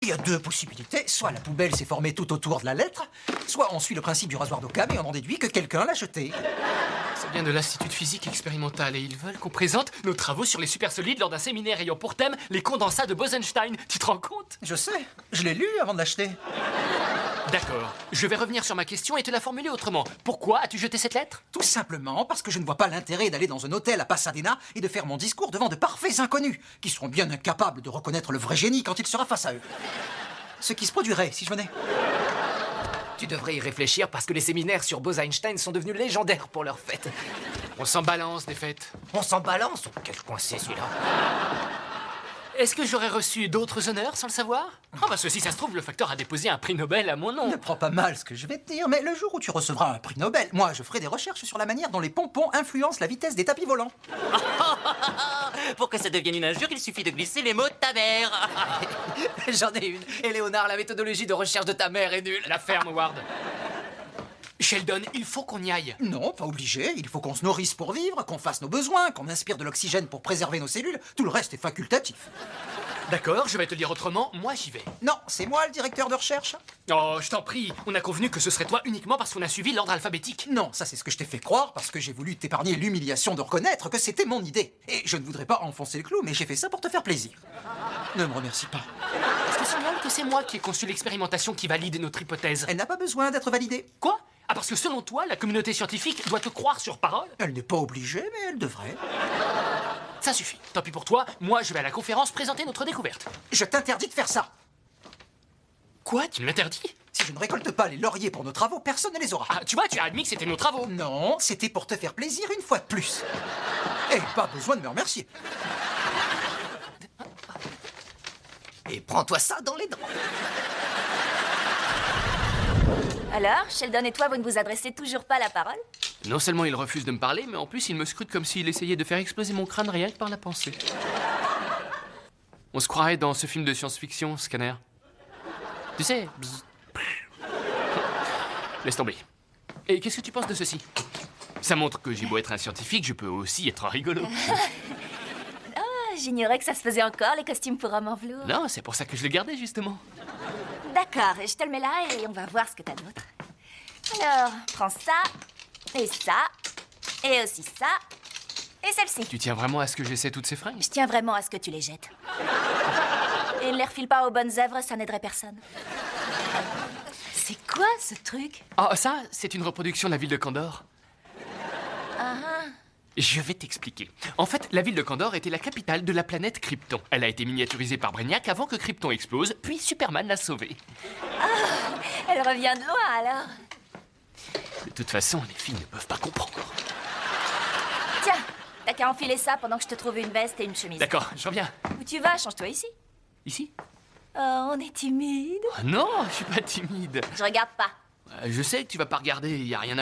Il y a deux possibilités. Soit la poubelle s'est formée tout autour de la lettre, soit on suit le principe du rasoir d'Occam et on en déduit que quelqu'un l'a jetée. Ça vient de l'Institut de physique expérimentale et ils veulent qu'on présente nos travaux sur les supersolides lors d'un séminaire ayant pour thème les condensats de Bose-Einstein. Tu te rends compte? Je sais, je l'ai lu avant de l'acheter. D'accord. Je vais revenir sur ma question et te la formuler autrement. Pourquoi as-tu jeté cette lettre? Tout simplement parce que je ne vois pas l'intérêt d'aller dans un hôtel à Pasadena et de faire mon discours devant de parfaits inconnus, qui seront bien incapables de reconnaître le vrai génie quand il sera face à eux. Ce qui se produirait si je venais. Tu devrais y réfléchir parce que les séminaires sur Bose-Einstein sont devenus légendaires pour leur fête. On s'en balance des fêtes. On s'en balance? Quel coin c'est celui-là? Est-ce que j'aurais reçu d'autres honneurs sans le savoir? Ah parce que si ça se trouve, le facteur a déposé un prix Nobel à mon nom. Ne prends pas mal ce que je vais te dire, mais le jour où tu recevras un prix Nobel, moi je ferai des recherches sur la manière dont les pompons influencent la vitesse des tapis volants. Pour que ça devienne une injure, il suffit de glisser les mots de ta mère. J'en ai une. Et Léonard, la méthodologie de recherche de ta mère est nulle. La ferme, Ward. Sheldon, il faut qu'on y aille. Non, pas obligé. Il faut qu'on se nourrisse pour vivre, qu'on fasse nos besoins, qu'on inspire de l'oxygène pour préserver nos cellules. Tout le reste est facultatif. D'accord, je vais te le dire autrement, moi j'y vais. Non, c'est moi le directeur de recherche. Oh, je t'en prie, on a convenu que ce serait toi uniquement parce qu'on a suivi l'ordre alphabétique. Non, ça c'est ce que je t'ai fait croire parce que j'ai voulu t'épargner l'humiliation de reconnaître que c'était mon idée. Et je ne voudrais pas enfoncer le clou, mais j'ai fait ça pour te faire plaisir. Ne me remercie pas. Est-ce que signale que c'est moi qui ai conçu l'expérimentation qui valide notre hypothèse? Elle n'a pas besoin d'être validée. Quoi? Ah, parce que selon toi, la communauté scientifique doit te croire sur parole? Elle n'est pas obligée, mais elle devrait. Ça suffit. Tant pis pour toi, moi je vais à la conférence présenter notre découverte. Je t'interdis de faire ça. Quoi? Tu me l'interdis? Si je ne récolte pas les lauriers pour nos travaux, personne ne les aura. Ah, tu vois, tu as admis que c'était nos travaux. Non, c'était pour te faire plaisir une fois de plus. Et pas besoin de me remercier. Et prends-toi ça dans les dents. Alors, Sheldon et toi, vous ne vous adressez toujours pas la parole? Non seulement il refuse de me parler, mais en plus il me scrute comme s'il essayait de faire exploser mon crâne rien que par la pensée. On se croirait dans ce film de science-fiction, Scanner. Tu sais, bzz. Laisse tomber. Et qu'est-ce que tu penses de ceci? Ça montre que j'ai beau être un scientifique, je peux aussi être rigolo. J'ignorais que ça se faisait encore, les costumes pour hommes en velours. Non, c'est pour ça que je l'ai gardé, justement. D'accord, je te le mets là et on va voir ce que t'as d'autre. Alors, prends ça, et ça, et aussi ça, et celle-ci. Tu tiens vraiment à ce que j'essaie toutes ces fringues? Je tiens vraiment à ce que tu les jettes. Et ne les refile pas aux bonnes œuvres, ça n'aiderait personne. C'est quoi ce truc? Ah, ça, c'est une reproduction de la ville de Candor. Je vais t'expliquer. En fait, la ville de Candor était la capitale de la planète Krypton. Elle a été miniaturisée par Brainiac avant que Krypton explose, puis Superman l'a sauvée. Elle revient de loin, alors. De toute façon, les filles ne peuvent pas comprendre. Tiens, t'as qu'à enfiler ça pendant que je te trouve une veste et une chemise. D'accord, je reviens. Où tu vas? Change-toi ici. Ici? Oh, on est timide. Oh non, je suis pas timide. Je regarde pas. Je sais que tu vas pas regarder, y a rien à